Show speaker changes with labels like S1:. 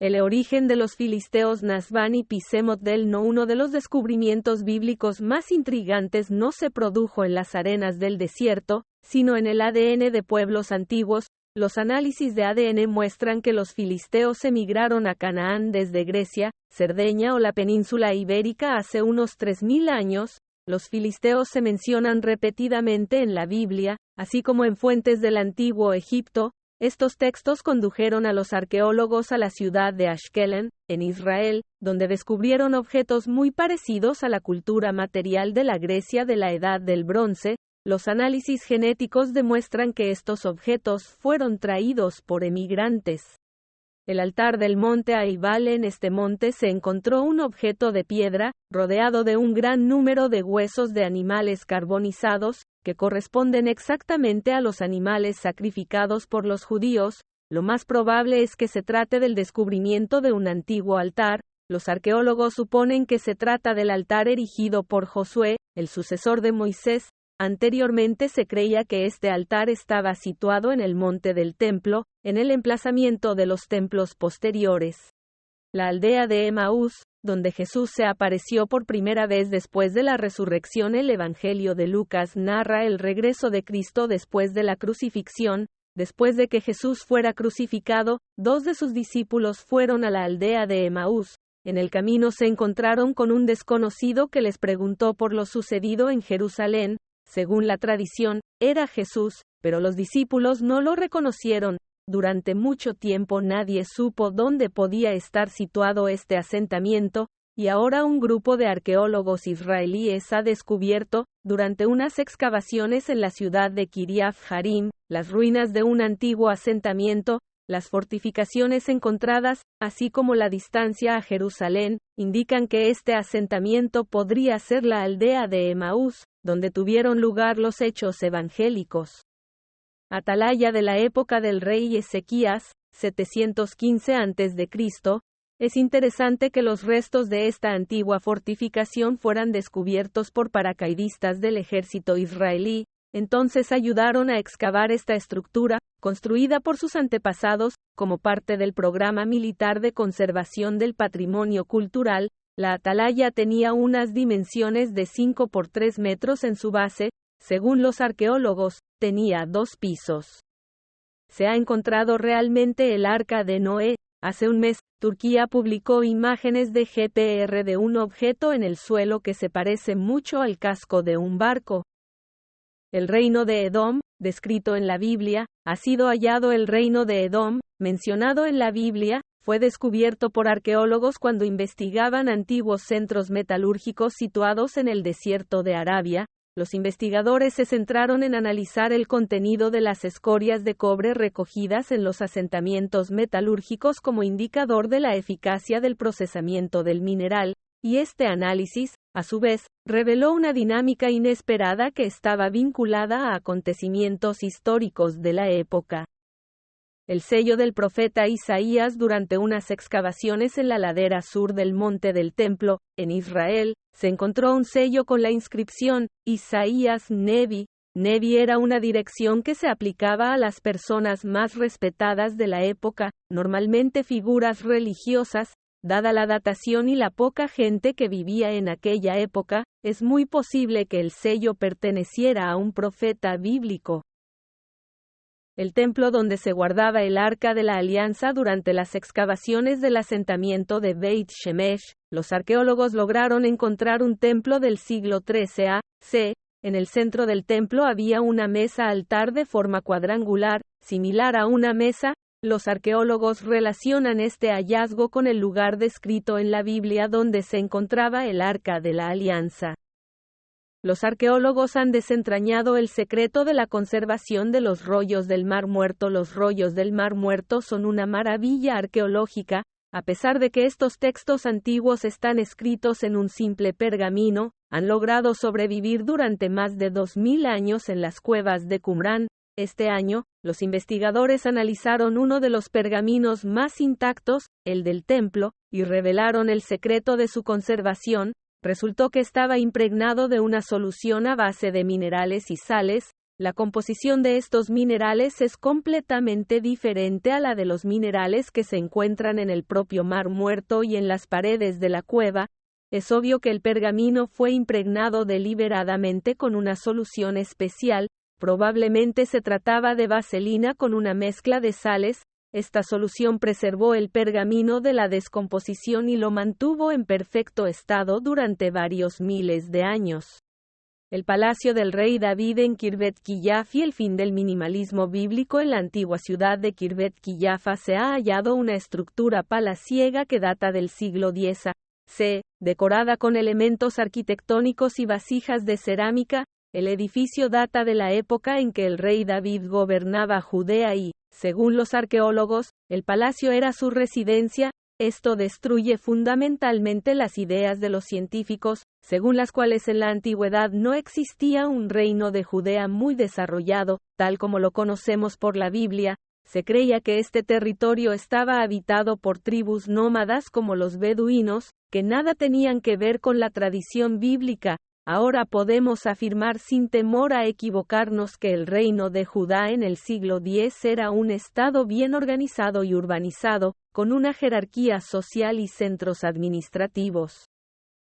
S1: El origen de los filisteos Nasbán y Pisemot del No. Uno de los descubrimientos bíblicos más intrigantes no se produjo en las arenas del desierto, sino en el ADN de pueblos antiguos. Los análisis de ADN muestran que los filisteos emigraron a Canaán desde Grecia, Cerdeña o la península ibérica hace unos 3000 años. Los filisteos se mencionan repetidamente en la Biblia, así como en fuentes del antiguo Egipto. Estos textos condujeron a los arqueólogos a la ciudad de Ashkelon, en Israel, donde descubrieron objetos muy parecidos a la cultura material de la Grecia de la Edad del Bronce. Los análisis genéticos demuestran que estos objetos fueron traídos por emigrantes. El altar del monte Aibal. En este monte se encontró un objeto de piedra, rodeado de un gran número de huesos de animales carbonizados, que corresponden exactamente a los animales sacrificados por los judíos. Lo más probable es que se trate del descubrimiento de un antiguo altar. Los arqueólogos suponen que se trata del altar erigido por Josué, el sucesor de Moisés. Anteriormente se creía que este altar estaba situado en el monte del templo, en el emplazamiento de los templos posteriores. La aldea de Emaús, donde Jesús se apareció por primera vez después de la resurrección. El Evangelio de Lucas narra el regreso de Cristo después de la crucifixión. Después de que Jesús fuera crucificado, 2 de sus discípulos fueron a la aldea de Emaús. En el camino se encontraron con un desconocido que les preguntó por lo sucedido en Jerusalén. Según la tradición, era Jesús, pero los discípulos no lo reconocieron. Durante mucho tiempo nadie supo dónde podía estar situado este asentamiento, y ahora un grupo de arqueólogos israelíes ha descubierto, durante unas excavaciones en la ciudad de Kiriath Jearim, las ruinas de un antiguo asentamiento. Las fortificaciones encontradas, así como la distancia a Jerusalén, indican que este asentamiento podría ser la aldea de Emaús, donde tuvieron lugar los hechos evangélicos. Atalaya de la época del rey Ezequías, 715 a.C. Es interesante que los restos de esta antigua fortificación fueran descubiertos por paracaidistas del ejército israelí. Entonces ayudaron a excavar esta estructura, construida por sus antepasados, como parte del programa militar de conservación del patrimonio cultural. La atalaya tenía unas dimensiones de 5 por 3 metros en su base. Según los arqueólogos, tenía 2 pisos. Se ha encontrado realmente el Arca de Noé. Hace un mes, Turquía publicó imágenes de GPR de un objeto en el suelo que se parece mucho al casco de un barco. El reino de Edom, descrito en la Biblia, ha sido hallado. El reino de Edom, mencionado en la Biblia, fue descubierto por arqueólogos cuando investigaban antiguos centros metalúrgicos situados en el desierto de Arabia. Los investigadores se centraron en analizar el contenido de las escorias de cobre recogidas en los asentamientos metalúrgicos como indicador de la eficacia del procesamiento del mineral, y este análisis, a su vez, reveló una dinámica inesperada que estaba vinculada a acontecimientos históricos de la época. El sello del profeta Isaías. Durante unas excavaciones en la ladera sur del monte del templo, en Israel, se encontró un sello con la inscripción, Isaías Nevi. Nevi era una dirección que se aplicaba a las personas más respetadas de la época, normalmente figuras religiosas. Dada la datación y la poca gente que vivía en aquella época, es muy posible que el sello perteneciera a un profeta bíblico. El templo donde se guardaba el Arca de la Alianza. Durante las excavaciones del asentamiento de Beit Shemesh, los arqueólogos lograron encontrar un templo del siglo XIII a.C. En el centro del templo había una mesa altar de forma cuadrangular, similar a una mesa. Los arqueólogos relacionan este hallazgo con el lugar descrito en la Biblia donde se encontraba el Arca de la Alianza. Los arqueólogos han desentrañado el secreto de la conservación de los rollos del Mar Muerto. Los rollos del Mar Muerto son una maravilla arqueológica. A pesar de que estos textos antiguos están escritos en un simple pergamino, han logrado sobrevivir durante más de 2000 años en las cuevas de Qumrán. Este año, los investigadores analizaron uno de los pergaminos más intactos, el del templo, y revelaron el secreto de su conservación. Resultó que estaba impregnado de una solución a base de minerales y sales. La composición de estos minerales es completamente diferente a la de los minerales que se encuentran en el propio Mar Muerto y en las paredes de la cueva. Es obvio que el pergamino fue impregnado deliberadamente con una solución especial, probablemente se trataba de vaselina con una mezcla de sales. Esta solución preservó el pergamino de la descomposición y lo mantuvo en perfecto estado durante varios miles de años. El palacio del rey David en Kirbet Qiyaf y el fin del minimalismo bíblico en la antigua ciudad de Kirbet Qiyafa. Se ha hallado una estructura palaciega que data del siglo X a.C., decorada con elementos arquitectónicos y vasijas de cerámica. El edificio data de la época en que el rey David gobernaba Judea y, según los arqueólogos, el palacio era su residencia. Esto destruye fundamentalmente las ideas de los científicos, según las cuales en la antigüedad no existía un reino de Judea muy desarrollado, tal como lo conocemos por la Biblia. Se creía que este territorio estaba habitado por tribus nómadas como los beduinos, que nada tenían que ver con la tradición bíblica. Ahora podemos afirmar sin temor a equivocarnos que el reino de Judá en el siglo X era un estado bien organizado y urbanizado, con una jerarquía social y centros administrativos.